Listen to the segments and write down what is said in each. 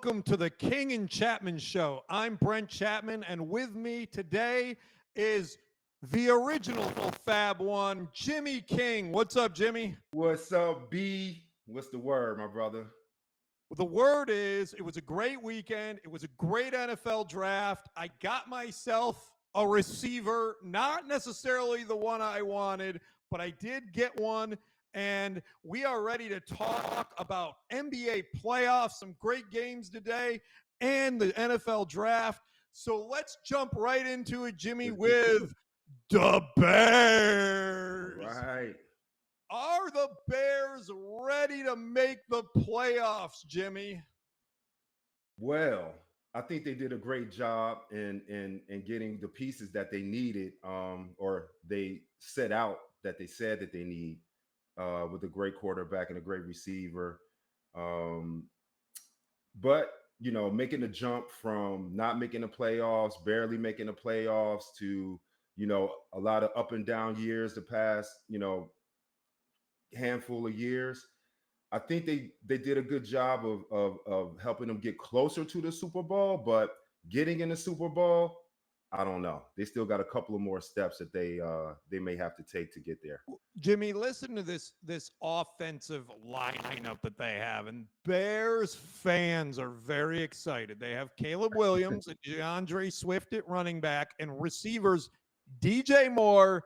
welcome to the King and Chapman Show. I'm Brent Chapman, and with me today is the original Fab One, Jimmy King. What's up, Jimmy? What's up, B? What's the word, my brother? The word is it was a great weekend. It was a great NFL draft. I got myself a receiver, not necessarily the one I wanted, but I did get one. And we are ready to talk about NBA playoffs, some great games today, and the NFL draft. So let's jump right into it, Jimmy, with the Bears. All right. Are the Bears ready to make the playoffs, Jimmy? Well, I think they did a great job in getting the pieces that they needed, or they set out that they said that they need, with a great quarterback and a great receiver. But making the jump from not making the playoffs, barely making the playoffs, to a lot of up and down years the past handful of years. I think they did a good job of helping them get closer to the Super Bowl, but getting in the Super Bowl, I don't know. They still got a couple of more steps that they may have to take to get there. Jimmy, listen to this offensive lineup that they have, and Bears fans are very excited. They have Caleb Williams and DeAndre Swift at running back, and receivers DJ Moore,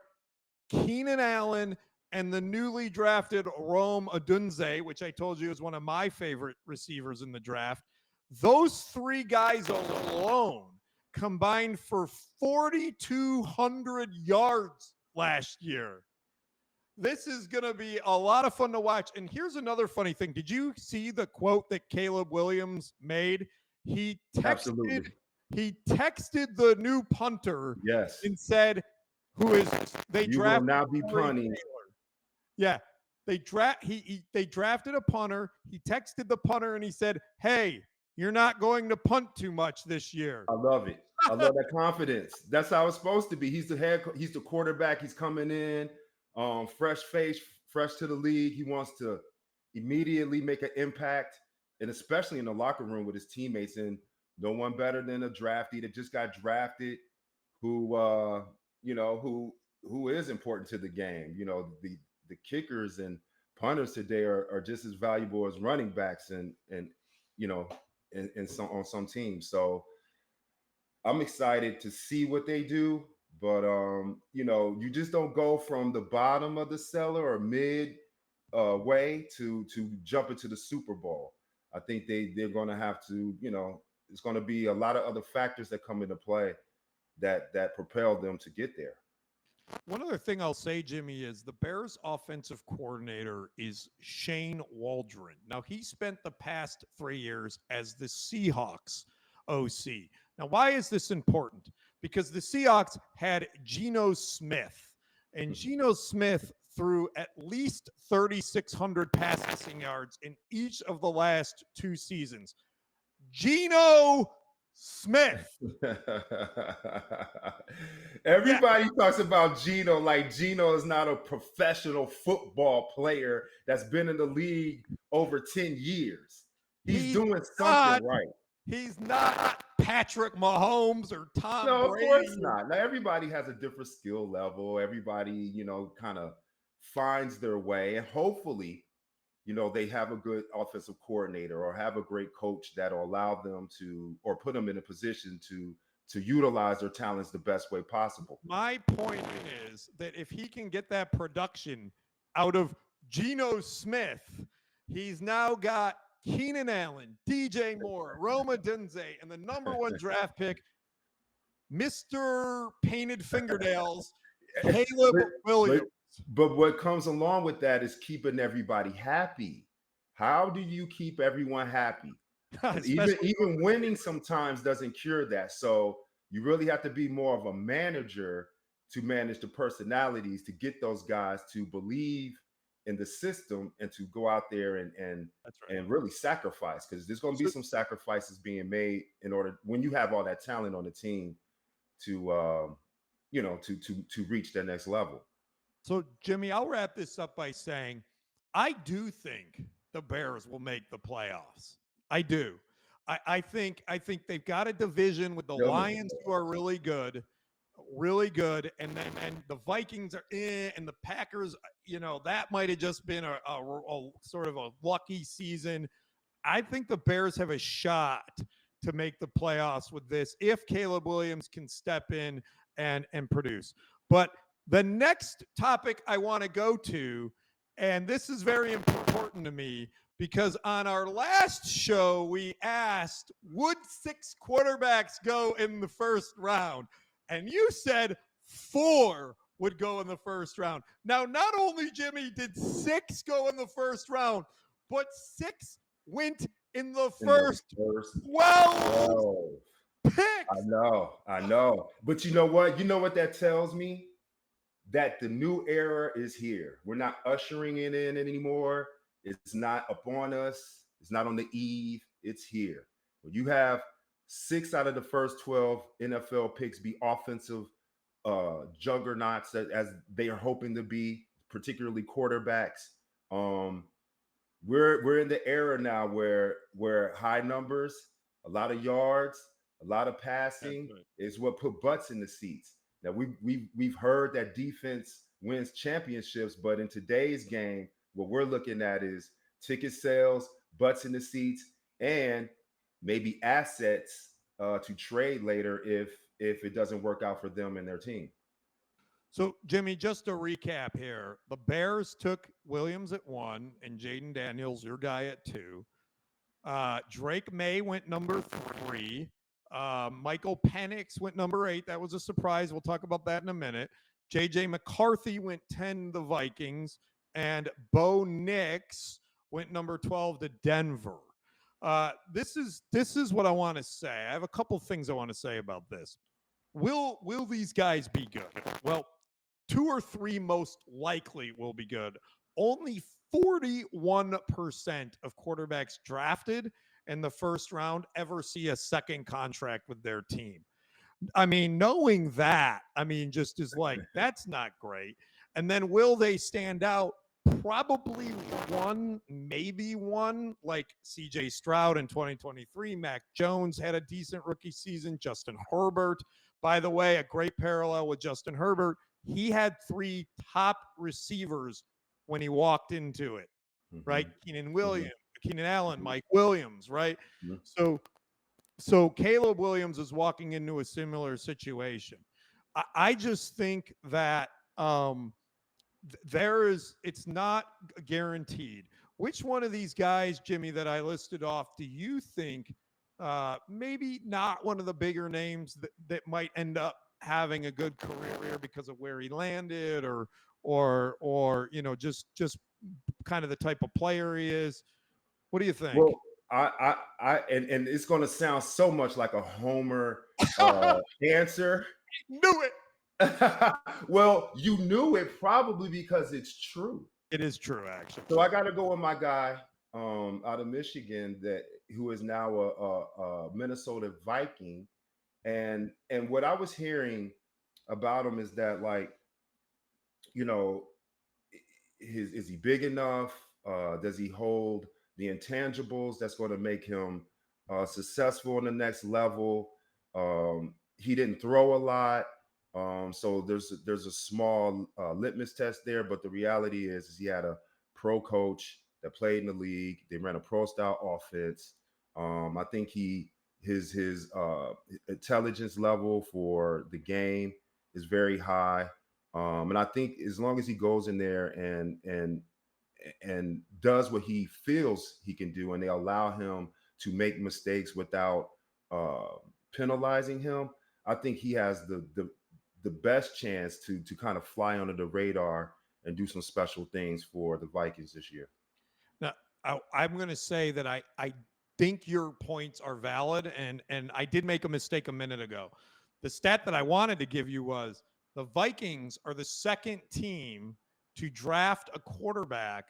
Keenan Allen, and the newly drafted Rome Odunze, which I told you is one of my favorite receivers in the draft. Those three guys alone combined for 4,200 yards last year. This is going to be a lot of fun to watch. And here's another funny thing. Did you see the quote that Caleb Williams made? He texted the new punter, Yes, and said, "Who is they you drafted? will not be punting." Yeah, they drafted a punter. He texted the punter and he said, "Hey, you're not going to punt too much this year." I love it. I love that confidence. That's how it's supposed to be. He's the quarterback. He's coming in, fresh face, fresh to the league. He wants to immediately make an impact, and especially in the locker room with his teammates. And no one better than a draftee that just got drafted, who who is important to the game. The kickers and punters today are just as valuable as running backs and some on some teams. So I'm excited to see what they do, but you just don't go from the bottom of the cellar or mid way to jump into the Super Bowl. I think they're going to have to, it's going to be a lot of other factors that come into play that propel them to get there. One other thing I'll say, Jimmy, is the Bears offensive coordinator is Shane Waldron. Now, he spent the past 3 years as the Seahawks OC. Now, why is this important? Because the Seahawks had Geno Smith, and Geno Smith threw at least 3,600 passing yards in each of the last 2 seasons. Geno Smith. Everybody talks about Geno like Geno is not a professional football player that's been in the league over 10 years. He's doing something right. He's not Patrick Mahomes or Tom Brady. No, of course not. Now, everybody has a different skill level. Everybody, kind of finds their way. And hopefully, they have a good offensive coordinator or have a great coach that'll allow them to, or put them in a position to utilize their talents the best way possible. My point is that if he can get that production out of Geno Smith, he's now got Keenan Allen, DJ Moore, Rome Odunze, and the number 1 draft pick, Mr. Painted Fingernails, Caleb Williams. But what comes along with that is keeping everybody happy. How do you keep everyone happy? Even winning sometimes doesn't cure that. So you really have to be more of a manager to manage the personalities, to get those guys to believe in the system and to go out there and really sacrifice, because there's going to be some sacrifices being made in order, when you have all that talent on the team, to to reach that next level. So, Jimmy, I'll wrap this up by saying I do think the Bears will make the playoffs. I do. I think they've got a division with the Tell me. Lions, who are really good, and the Vikings are in, and the Packers. That might have just been a sort of a lucky season. I think the Bears have a shot to make the playoffs with this if Caleb Williams can step in and produce. But the next topic I want to go to, and this is very important to me, because on our last show we asked, would 6 quarterbacks go in the first round? And you said 4 would go in the first round. Now, not only, Jimmy, did 6 go in the first round, but 6 went in the first 12 picks. I know. But you know what? You know what that tells me? That the new era is here. We're not ushering it in anymore. It's not upon us. It's not on the eve. It's here. When you have 6 out of the first 12 NFL picks be offensive juggernauts as they are hoping to be, particularly quarterbacks. We're in the era now where high numbers, a lot of yards, a lot of passing is what put butts in the seats. Now we've heard that defense wins championships, but in today's game, what we're looking at is ticket sales, butts in the seats, and maybe assets to trade later if it doesn't work out for them and their team. So, Jimmy, just to recap here, the Bears took Williams at 1 and Jaden Daniels, your guy, at 2. Drake May went number 3. Michael Penix went number 8. That was a surprise. We'll talk about that in a minute. J.J. McCarthy went 10, the Vikings. And Bo Nix went number 12 to Denver. This is what I want to say. I have a couple things I want to say about this. Will these guys be good? Well, 2 or 3 most likely will be good. Only 41% of quarterbacks drafted in the first round ever see a second contract with their team. I mean, knowing that, just is like, that's not great. And then will they stand out? Probably 1, maybe 1, like CJ Stroud in 2023. Mac Jones had a decent rookie season. Justin Herbert, by the way, a great parallel with Justin Herbert. He had 3 top receivers when he walked into it, right? Keenan Allen, Mike Williams, right? So Caleb Williams is walking into a similar situation. I just think that it's not guaranteed. Which one of these guys, Jimmy, that I listed off, do you think maybe not one of the bigger names that might end up having a good career because of where he landed, or just kind of the type of player he is? What do you think? Well, and it's going to sound so much like a homer answer. Knew it. Well, you knew it probably because it's true. It is true, actually. So I got to go with my guy out of Michigan who is now a Minnesota Viking, and what I was hearing about him is that, like, is he big enough? Does he hold the intangibles that's going to make him successful on the next level? He didn't throw a lot. So there's a small litmus test there, but the reality is he had a pro coach that played in the league. They ran a pro style offense. I think his intelligence level for the game is very high, and I think as long as he goes in there and does what he feels he can do, and they allow him to make mistakes without penalizing him, I think he has the best chance to kind of fly under the radar and do some special things for the Vikings this year. Now, I'm going to say that I think your points are valid, and I did make a mistake a minute ago. The stat that I wanted to give you was the Vikings are the second team to draft a quarterback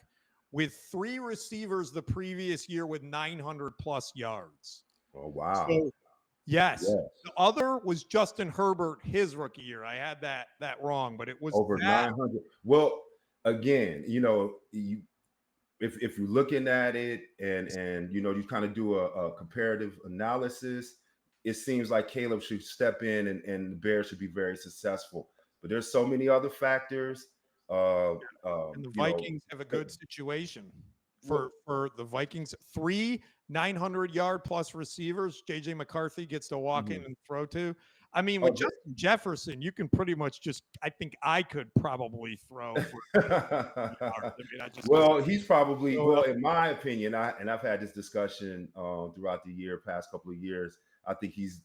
with 3 receivers the previous year with 900 plus yards. Oh, wow. So, yes. The other was Justin Herbert, his rookie year. I had that wrong, but it was over 900. Well, again, if you're looking at it and you kind of do a comparative analysis, it seems like Caleb should step in and the Bears should be very successful. But there's so many other factors. Uh, And the you know, Vikings have a good situation what, for the Vikings. 3 900-yard plus receivers. JJ McCarthy gets to walk in mhm. and throw to. I mean, with Oh, Justin Jefferson, you can pretty much just. I think I could probably throw for yards. I mean, I just because well, he's probably so well, in my opinion, I've had this discussion throughout the year, past couple of years. I think he's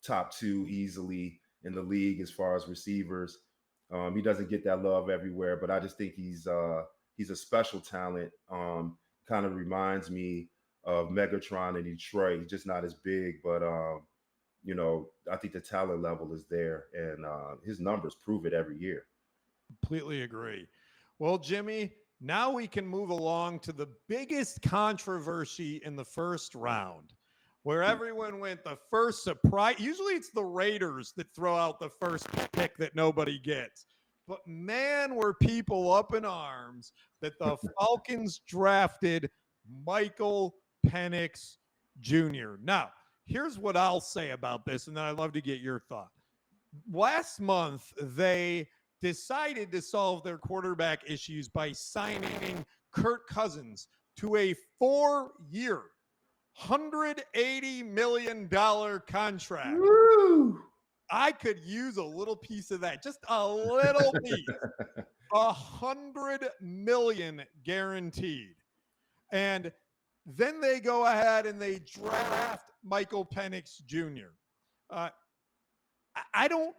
top two easily in the league as far as receivers. He doesn't get that love everywhere, but I just think he's a special talent. Kind of reminds me of Megatron in Detroit. He's just not as big, but I think the talent level is there, and his numbers prove it every year. completely agree. Well, Jimmy, now we can move along to the biggest controversy in the first round, where everyone went the first surprise. Usually it's the Raiders that throw out the first pick that nobody gets. But man, were people up in arms that the Falcons drafted Michael Penix Jr. Now, here's what I'll say about this, and then I'd love to get your thought. Last month, they decided to solve their quarterback issues by signing Kirk Cousins to a 4-year, $180 million contract. Woo! I could use a little piece of that, just a little piece. $100 million guaranteed. And then they go ahead and they draft Michael Penix Jr. Uh, I don't.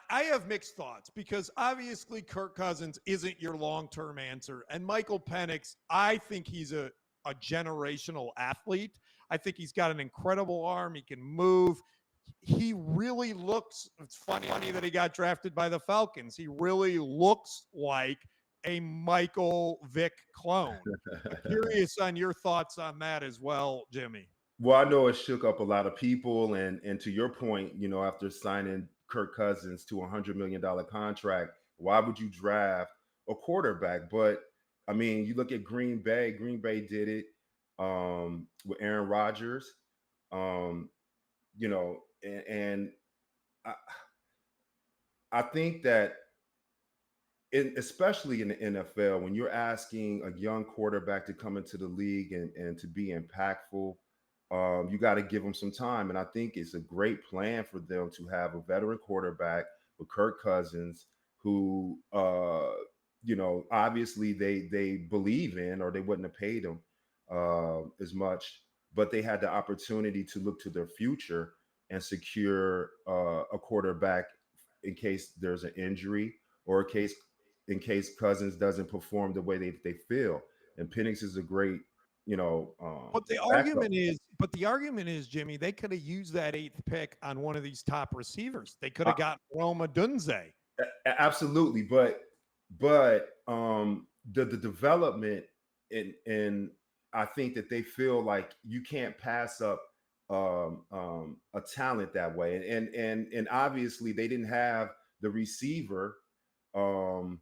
I have mixed thoughts because obviously Kirk Cousins isn't your long-term answer, and Michael Penix, I think he's a generational athlete. I think he's got an incredible arm. He can move. He really looks. It's funny that he got drafted by the Falcons. He really looks like a Michael Vick clone. Curious on your thoughts on that as well, Jimmy. Well, I know it shook up a lot of people, and to your point, after signing Kirk Cousins to $100 million contract, why would you draft a quarterback? But I mean, you look at Green Bay. Green Bay did it with Aaron Rodgers, um, and I, I think that especially in the NFL, when you're asking a young quarterback to come into the league and to be impactful, you got to give them some time. And I think it's a great plan for them to have a veteran quarterback with Kirk Cousins, who, obviously they believe in, or they wouldn't have paid him as much, but they had the opportunity to look to their future and secure a quarterback in case there's an injury or in case Cousins doesn't perform the way they feel. And Penix is a great, But the backup. argument is, Jimmy, they could have used that 8th pick on one of these top receivers. They could have got Rome Odunze. Absolutely, but the development in I think that they feel like you can't pass up a talent that way, and obviously they didn't have the receiver um,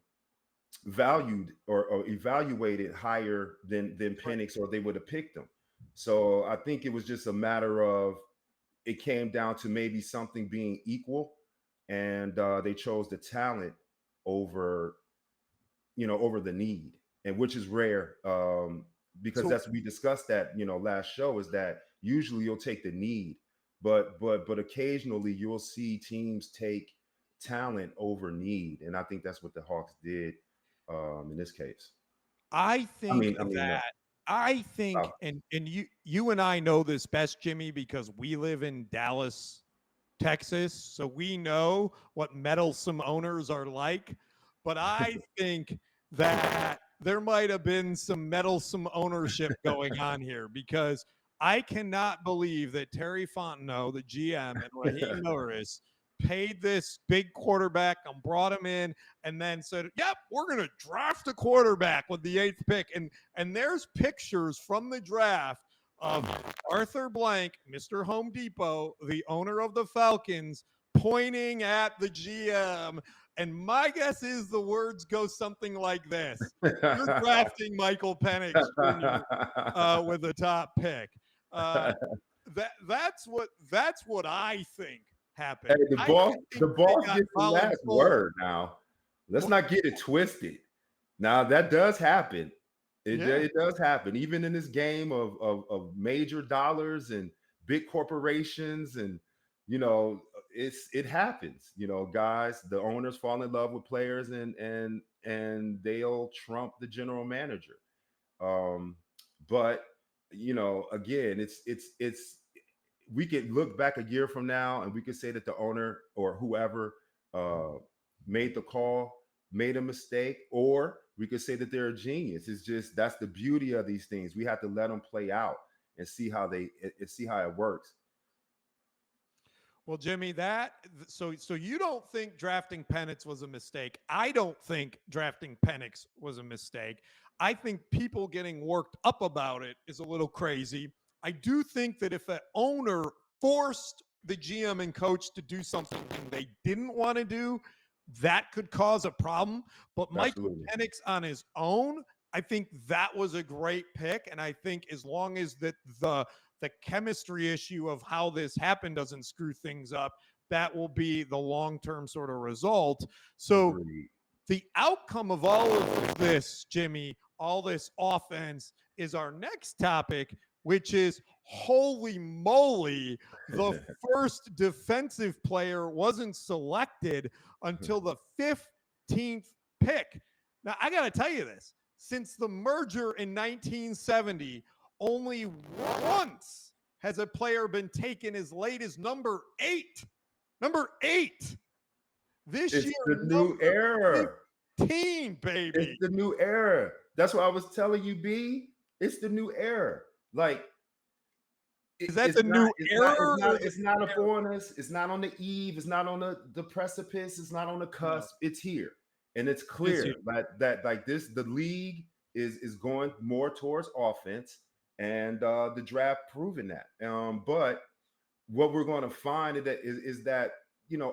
valued or evaluated higher than Penix, or they would have picked him. So I think it was just a matter of it came down to maybe something being equal, and they chose the talent over over the need, and which is rare, because So that's we discussed that last show, is that usually you'll take the need, but occasionally you'll see teams take talent over need, and I think that's what the Hawks did in this case. I I think mean, I mean, that I uh, think, and you and I know this best, Jimmy, because we live in Dallas, Texas, so we know what meddlesome owners are like. But I think that there might have been some meddlesome ownership going on here, because I cannot believe that Terry Fontenot, the GM, and Raheem Morris paid this big quarterback and brought him in and then said, "Yep, we're going to draft a quarterback with the 8th pick." And there's pictures from the draft of Arthur Blank, Mr. Home Depot, the owner of the Falcons, pointing at the GM And my guess is the words go something like this. You're drafting Michael Penix Jr. With the top pick. That's what I think happened. Hey, the boss gets the last word now. Let's not get it twisted. Now that does happen. It does happen, even in this game of major dollars and big corporations, and it happens. Guys, the owners fall in love with players, and they'll trump the general manager. But again, it's we could look back a year from now and we could say that the owner or whoever made the call made a mistake, or we could say that they're a genius. It's just, that's the beauty of these things. We have to let them play out and see how it works. Well, Jimmy, so you don't think drafting Penix was a mistake. I don't think drafting Penix was a mistake. I think people getting worked up about it is a little crazy. I do think that if an owner forced the GM and coach to do something they didn't want to do, that could cause a problem. But Michael Penix on his own, I think that was a great pick. And I think as long as the chemistry issue of how this happened doesn't screw things up, that will be the long-term sort of result. So the outcome of all of this, Jimmy, all this offense, is our next topic, which is, holy moly, the first defensive player wasn't selected until the 15th pick. Now, I got to tell you this. Since the merger in 1970, only once has a player been taken as late as number 8. Number 8. This year, the new era. 15, baby. It's the new era. That's what I was telling you, B. It's the new era. Like, is that the new era? It's not upon us. It's not on the eve. It's not on the precipice. It's not on the cusp. No. It's here, and it's clear that like this, the league is going more towards offense, and the draft proving that. But what we're going to find is that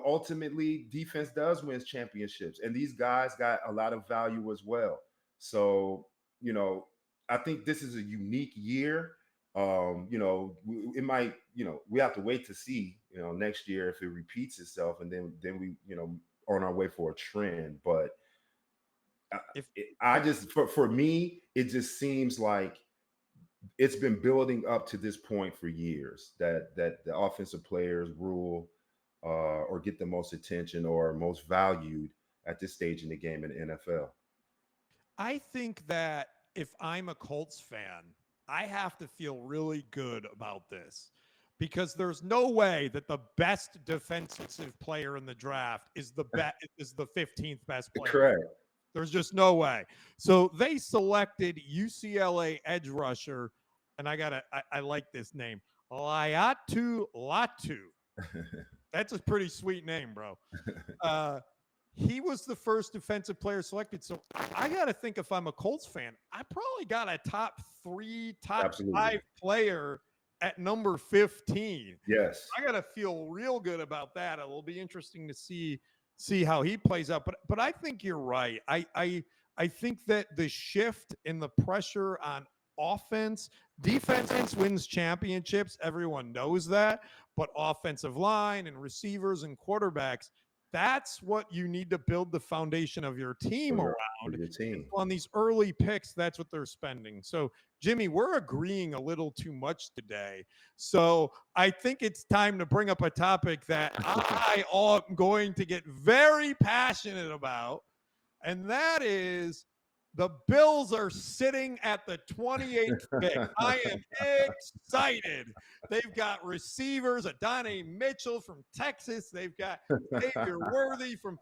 ultimately defense does win championships, and these guys got a lot of value as well. So I think this is a unique year. It might, we have to wait to see, next year if it repeats itself, and then we, on our way for a trend. But for me, it just seems like it's been building up to this point for years that the offensive players rule or get the most attention or most valued at this stage in the game in the NFL. I think that if I'm a Colts fan, I have to feel really good about this, because there's no way that the best defensive player in the draft is the 15th best player. Correct. There's just no way. So they selected UCLA edge rusher, and I like this name, Laiatu Latu. That's a pretty sweet name, bro. He was the first defensive player selected. So I got to think, if I'm a Colts fan, I probably got a top 5 player at number 15. Yes. I got to feel real good about that. It will be interesting to see how he plays out. But I think you're right. I think that the shift in the pressure on defense wins championships. Everyone knows that. But offensive line and receivers and quarterbacks, that's what you need to build the foundation of your team around. Your team. On these early picks, that's what they're spending. So, Jimmy, we're agreeing a little too much today. So I think it's time to bring up a topic that I am going to get very passionate about, and that is the Bills are sitting at the 28th pick. I am excited. They've got receivers, Adonai Mitchell from Texas. They've got Xavier Worthy from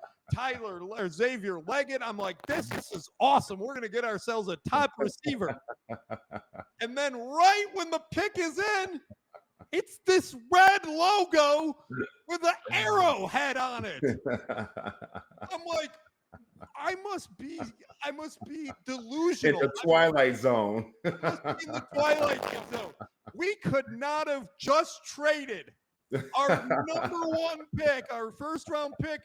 Xavier Leggett. I'm like, this is awesome. We're going to get ourselves a top receiver. And then right when the pick is in, it's this red logo with an arrowhead on it. I'm like, I must be delusional. In the Twilight Zone. In the Twilight Zone. We could not have just traded our number 1 pick, our first round pick,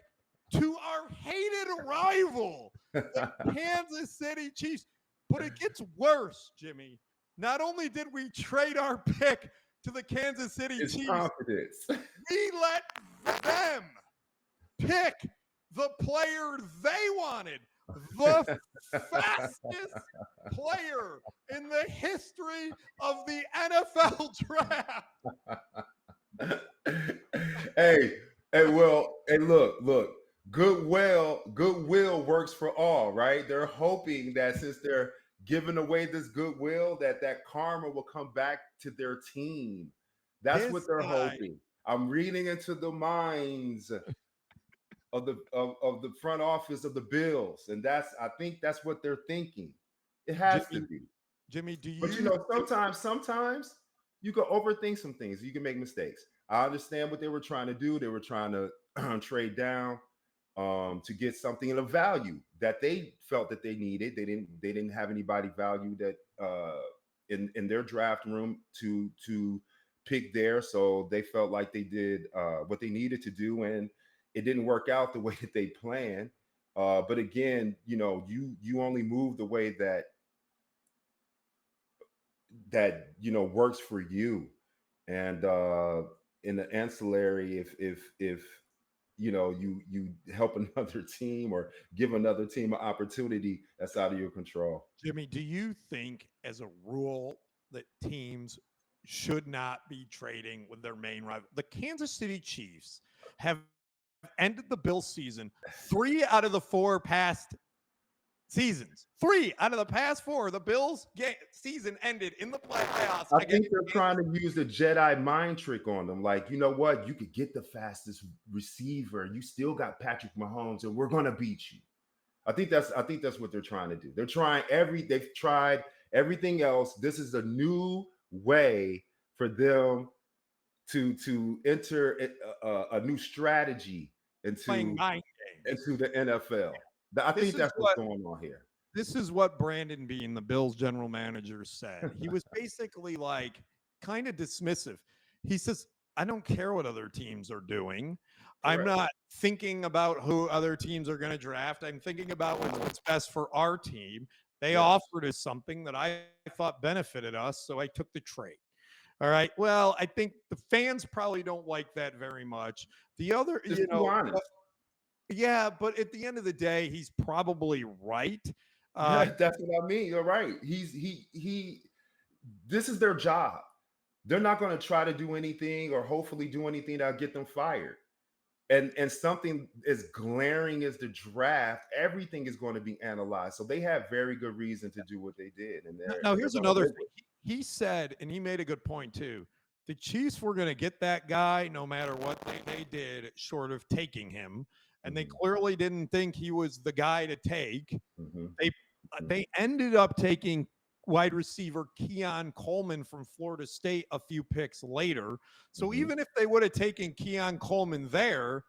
to our hated rival, the Kansas City Chiefs. But it gets worse, Jimmy. Not only did we trade our pick to the Kansas City It's Chiefs, confidence. we let them pick the player they wanted, the fastest player in the history of the NFL draft. Hey, hey, look. Goodwill works for all, right? They're hoping that since they're giving away this goodwill, that karma will come back to their team. That's what This they're guy, hoping. I'm reading into the minds of the front office of the Bills, and I think that's what they're thinking. It has to Jimmy, be. Jimmy, do But you think sometimes you can overthink some things. You can make mistakes. I understand what they were trying to do. They were trying to trade down to get something of value that they felt that they needed. They didn't have anybody value that in their draft room to pick there. So they felt like they did what they needed to do, and it didn't work out the way that they planned. But again, you only move the way that works for you, and in the ancillary, if you help another team or give another team an opportunity, that's out of your control. Jimmy, do you think as a rule that teams should not be trading with their main rival? The Kansas City Chiefs have ended the Bills season 3 out of the 4 past seasons. 3 out of the past 4. The Bills season ended in the playoffs I against think they're trying to use the Jedi mind trick on them. Like, you know what? You could get the fastest receiver. You still got Patrick Mahomes, and we're gonna beat you. I think that's what they're trying to do. They've tried everything else. This is a new way for them to enter a new strategy playing into mind games. into the NFL. I This think is that's what's what going on here. this is what Brandon Bean, the Bills general manager, said. He was basically like kind of dismissive. He says, I don't care what other teams are doing. I'm Correct. not thinking about who other teams are going to draft. I'm thinking about what's best for our team. They Yes. offered us something that I thought benefited us, so I took the trade. All right. Well, I think the fans probably don't like that very much. The other, Just be honest. yeah, but at the end of the day, he's probably right. Uh, That's what I mean. You're right. He this is their job. They're not going to try to do anything or hopefully do anything that'll get them fired. And something as glaring as the draft, everything is going to be analyzed. So they have very good reason to do what they did, and Now, they're here's going to another live thing. with He said, and he made a good point too. The Chiefs were going to get that guy no matter what they did, short of taking him, it. and they clearly didn't think he was the guy to take. Hmm. They Hmm. they ended up taking wide receiver Keon Coleman from Florida State a few picks later. So Hmm. even if they would have taken Keon Coleman there,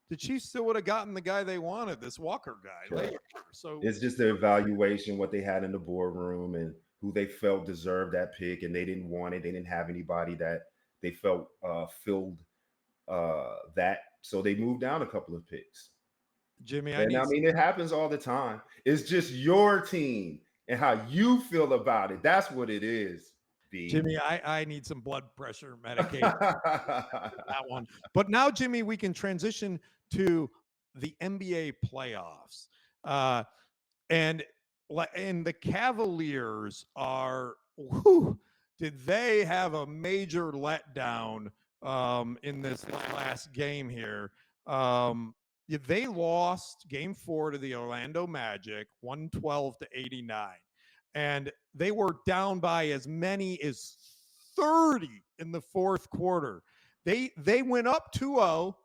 the Chiefs still would have gotten the guy they wanted, this Walker guy Correct. later. So It's just the evaluation, what they had in the boardroom, and who they felt deserved that pick, and they didn't want it. They didn't have anybody that they felt filled that, so they moved down a couple of picks. Jimmy, I And need I mean, it happens all the time. It's just your team and how you feel about it. That's what it is, B. Jimmy, I need some blood pressure medication that one. But now, Jimmy, we can transition to the NBA playoffs. Uh, and and the Cavaliers are, whew, did they have a major letdown in this last game here? Yeah, they lost game 4 to the Orlando Magic, 112-89. And they were down by as many as 30 in the fourth quarter. They went up 2-0,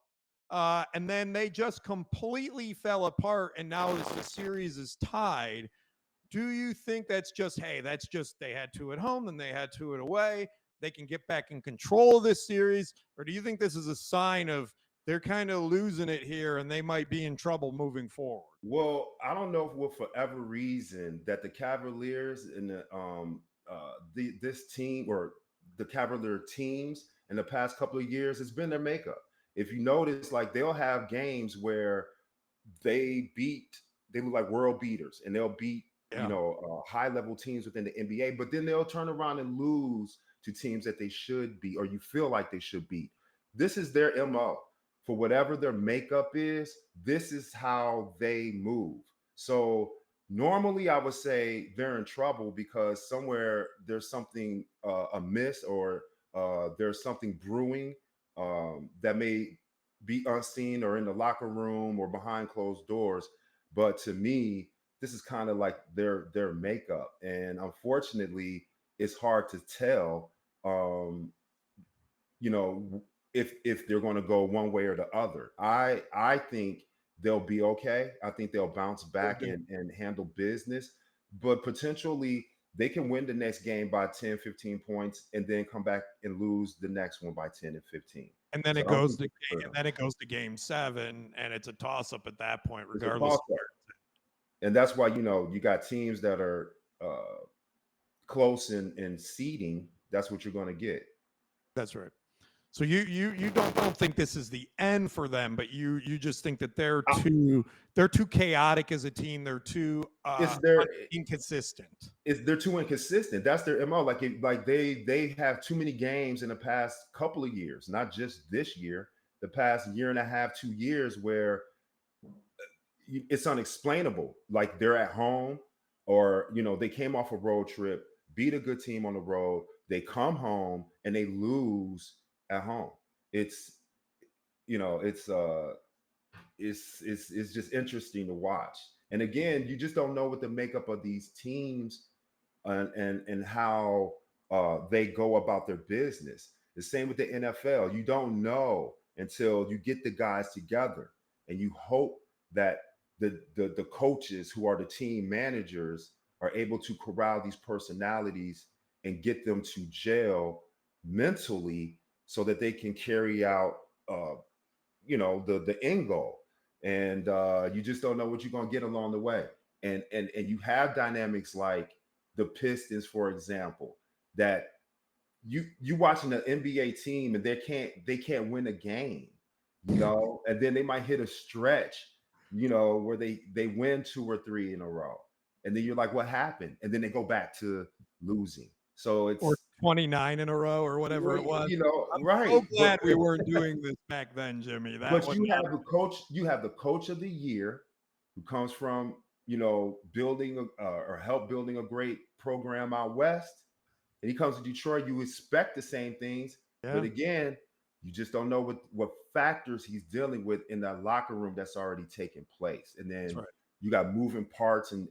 and then they just completely fell apart. And now, as the series is tied, do you think that's just, hey, that's just they had 2 at home, then they had 2 away? They can get back in control of this series? Or do you think this is a sign of they're kind of losing it here and they might be in trouble moving forward? Well, I don't know if for whatever reason that the Cavaliers and this team or the Cavalier teams in the past couple of years, it's been their makeup. If you notice, like they'll have games where they look like world beaters, and they'll beat Yeah. high level teams within the NBA, but then they'll turn around and lose to teams that they should beat, or you feel like they should beat. This is their MO. For whatever their makeup is, this is how they move. So normally I would say they're in trouble because somewhere there's something amiss, or there's something brewing that may be unseen or in the locker room or behind closed doors. But to me, this is kind of like their makeup, and unfortunately, it's hard to tell. You know, if they're going to go one way or the other. I think they'll be okay. I think they'll bounce back and handle business, but potentially they can win the next game by 10, 15 points and then come back and lose the next one by 10 and 15. And then So it goes to game 7, and it's a toss up at that point, regardless. And that's why you got teams that are close in seeding. That's what you're going to get. That's right. So you don't think this is the end for them, but you just think that they're too chaotic as a team. They're too inconsistent. They're too inconsistent. That's their MO. Like they have too many games in the past couple of years, not just this year, the past year and a half, 2 years, where it's unexplainable. Like they're at home, or they came off a road trip, beat a good team on the road, they come home and they lose at home. It's just interesting to watch. And again, you just don't know what the makeup of these teams and how they go about their business. The same with the NFL. You don't know until you get the guys together, and you hope that the coaches who are the team managers are able to corral these personalities and get them to gel mentally so that they can carry out the end goal. And you just don't know what you're going to get along the way. And you have dynamics like the Pistons, for example, that you watching an NBA team and they can't win a game, and then they might hit a stretch, where they win 2 or 3 in a row, and then you're like, what happened? And then they go back to losing. So it's 29 in a row or whatever it was. I'm right. so glad we weren't doing this back then, Jimmy. But you have the coach of the year who comes from, building or help building a great program out west. And he comes to Detroit, you expect the same things. Yeah. But again, you just don't know what factors he's dealing with in that locker room that's already taken place. And then you got moving parts, and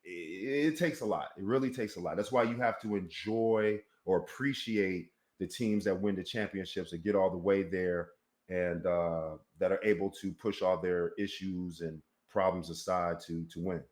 it takes a lot. It really takes a lot. That's why you have to enjoy or appreciate the teams that win the championships and get all the way there, and that are able to push all their issues and problems aside to win.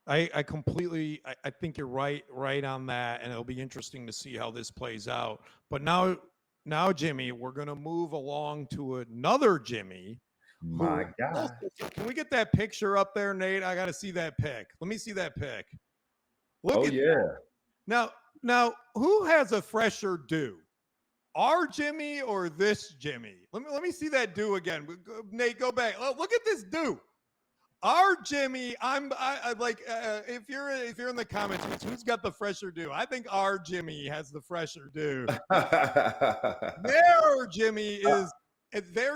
I completely, I think you're right on that, and it'll be interesting to see how this plays out. But now, Jimmy, we're going to move along to another Jimmy. My God. Can we get that picture up there, Nate? I got to see that pic. Let me see that pic. Look at that. Now, who has a fresher do? Our Jimmy or this Jimmy? Let me see that do again. Nate, go back. Oh, look at this do. Our Jimmy, I like if you're in the comments, who's got the fresher do? I think our Jimmy has the fresher do. Their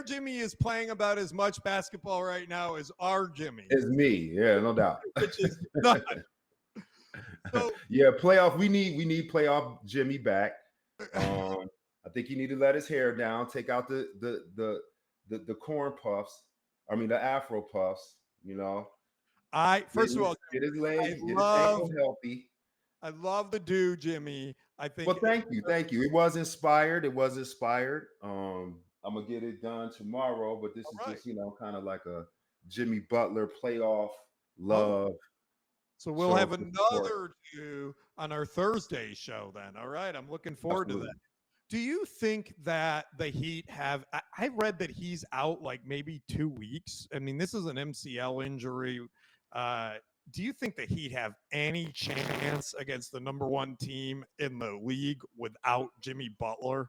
Jimmy is playing about as much basketball right now as our Jimmy. It's me, yeah, no doubt. Which is not. So, yeah, playoff. We need playoff Jimmy back. I think he need to let his hair down, take out the corn puffs. I mean the Afro puffs. First of all, get his legs, get his ankle healthy. I love the do, Jimmy. I think. Well, thank you. It was inspired. I'm gonna get it done tomorrow, but this is just kind of like a Jimmy Butler playoff love. So we'll have another do on our Thursday show then. All right, I'm looking forward to that. Do you think that the Heat have? I read that he's out like maybe 2 weeks. I mean, this is an MCL injury. Do you think the Heat have any chance against the number 1 team in the league without Jimmy Butler?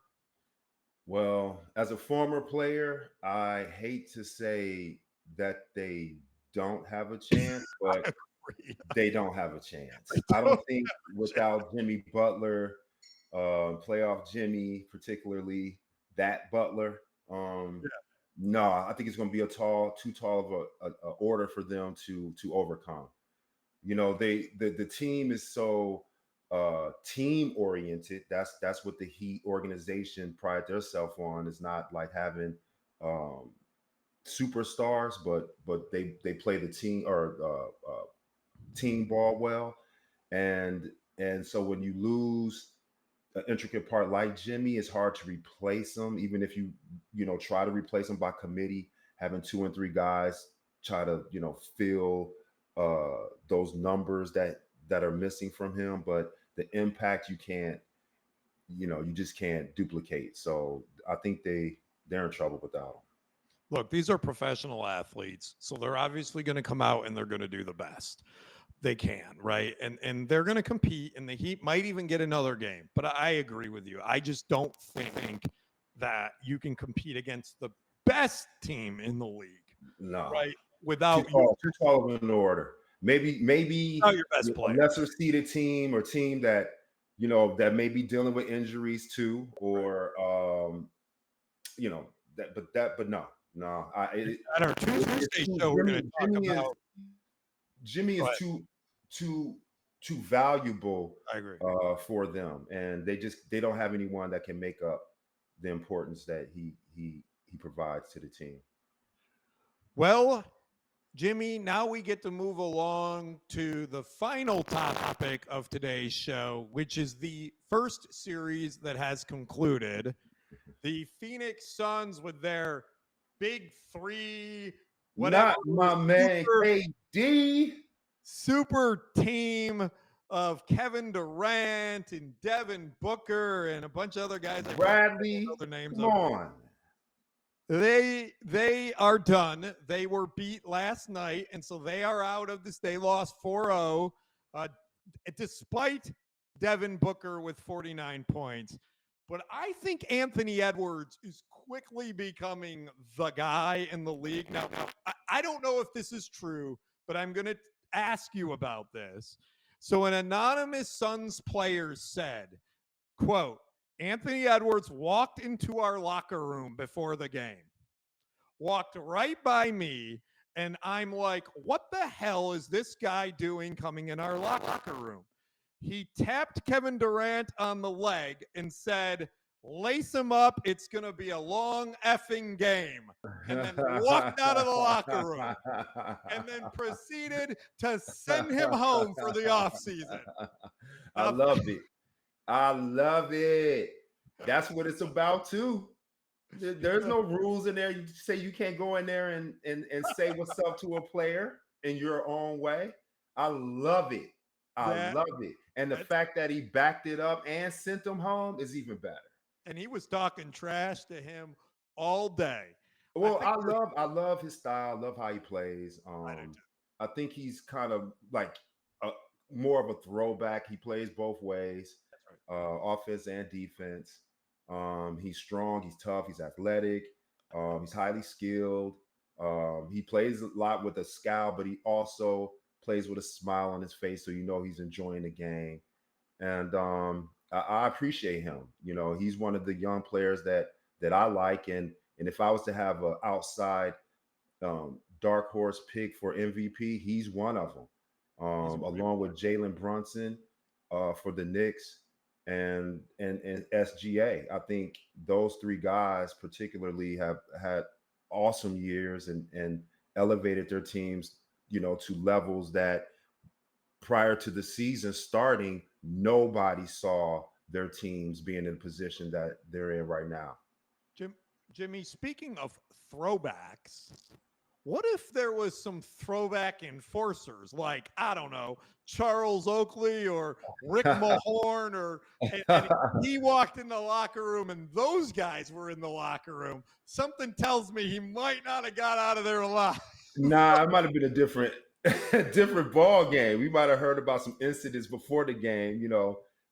Well, as a former player, I hate to say that they don't have a chance, but I agree. they don't have a chance. I I don't don't think without Jimmy Butler, playoff Jimmy, particularly that Butler, um, yeah. no, I think it's going to be too tall of a order for them to overcome. You know, the team is so team oriented. That's what the Heat organization pride themselves on, is not like having um, superstars, but they play the team or team ball well, and and so when you lose an intricate part like Jimmy, it's hard to replace him. Even if you try to replace him by committee, having two and three guys try to fill those numbers that are missing from him, but the impact you just can't duplicate. So I think they're in trouble without him. Look, these are professional athletes, so they're obviously going to come out and they're going to do the best they can, right? And they're going to compete, and the Heat might even get another game. But I agree with you. I just don't think that you can compete against the best team in the league, No, right? Without your too tall of an order. Maybe without your best a player. lesser seeded team or team that may be dealing with injuries too, or but no. At our Tuesday show, we're going to talk about. Jimmy is But too valuable I agree. for them, and they don't have anyone that can make up the importance that he provides to the team. Well, Jimmy, now we get to move along to the final topic of today's show, which is the first series that has concluded. The Phoenix Suns with their big three, whatever, Not my man KD. super team of Kevin Durant and Devin Booker and a bunch of other guys. Bradley. Other names Come on. They are done. They were beat last night, and so they are out of this. They lost 4-0, despite Devin Booker with 49 points. But I think Anthony Edwards is quickly becoming the guy in the league. Now, I don't know if this is true, but I'm going to ask you about this. So an anonymous Suns player said, quote, Anthony Edwards walked into our locker room before the game, walked right by me, and I'm like, what the hell is this guy doing coming in our locker room? He tapped Kevin Durant on the leg and said, lace him up. It's going to be a long effing game. And then walked out of the locker room and then proceeded to send him home for the offseason. I love it. I love it. That's what it's about too. There's no rules in there. You say you can't go in there and say what's up to a player in your own way. I love it. I love it. And the fact that he backed it up and sent him home is even better. And he was talking trash to him all day. Well, I love his style. I love how he plays. I think he's kind of like more of a throwback. He plays both ways, offense and defense. He's strong. He's tough. He's athletic. He's highly skilled. He plays a lot with a scowl, but he also plays with a smile on his face, so he's enjoying the game. And I appreciate him. He's one of the young players that I like, and if I was to have an outside dark horse pick for MVP, he's one of them, along with Jalen Brunson for the Knicks and SGA. I think those three guys particularly have had awesome years and elevated their teams, to levels that prior to the season starting, nobody saw their teams being in the position that they're in right now. Jimmy, speaking of throwbacks, what if there was some throwback enforcers like, I don't know, Charles Oakley or Rick Mahorn, and he walked in the locker room and those guys were in the locker room? Something tells me he might not have got out of there alive. Nah, it might have been a different ball game. We might have heard about some incidents before the game,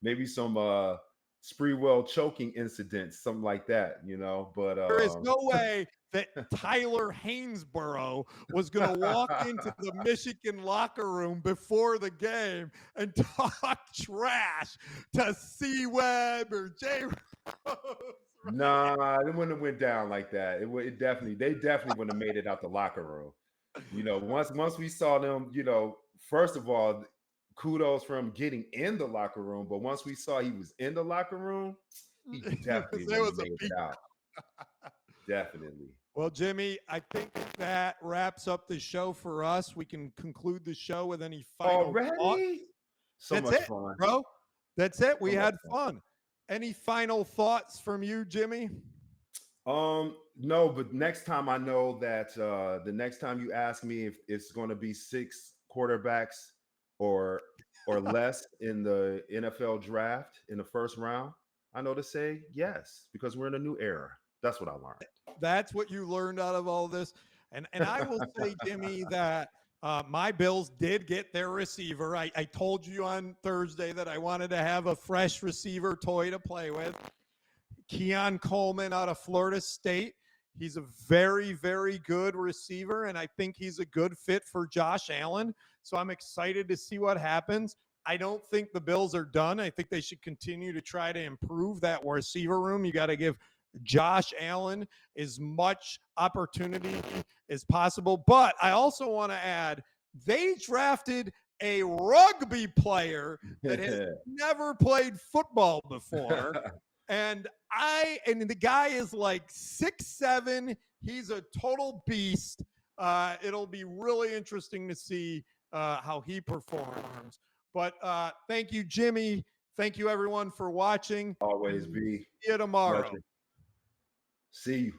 maybe some Sprewell choking incident, something like that, you know. But There is no way that Tyler Hainsborough was going to walk into the Michigan locker room before the game and talk trash to C-Web or J. Rose. Right? nah, it wouldn't have went down like that. It definitely, they definitely wouldn't have made it out the locker room. You know, once we saw them, you know, first of all, kudos for him getting in the locker room. But once we saw he was in the locker room, he definitely There wouldn't was have a made beat. it out. Definitely. Well, Jimmy, I think that wraps up the show for us. We can conclude the show with any final thoughts. Already? So That's much it, fun. bro. That's it. We So much had fun. fun. Any final thoughts from you, Jimmy? No, but next time I know that the next time you ask me if it's going to be 6 quarterbacks or less in the NFL draft in the first round, I know to say yes because we're in a new era. That's what I learned. That's what you learned out of all this. And I will say, Jimmy, that my Bills did get their receiver. I told you on Thursday that I wanted to have a fresh receiver toy to play with. Keon Coleman out of Florida State. He's a very, very good receiver, and I think he's a good fit for Josh Allen. So I'm excited to see what happens. I don't think the Bills are done. I think they should continue to try to improve that receiver room. You got to give Josh Allen as much opportunity as possible. But I also want to add, they drafted a rugby player that has never played football before. And the guy is like 6'7". He's a total beast. It'll be really interesting to see how he performs. But thank you, Jimmy. Thank you, everyone, for watching. Always be. See you tomorrow. Pleasure. See you.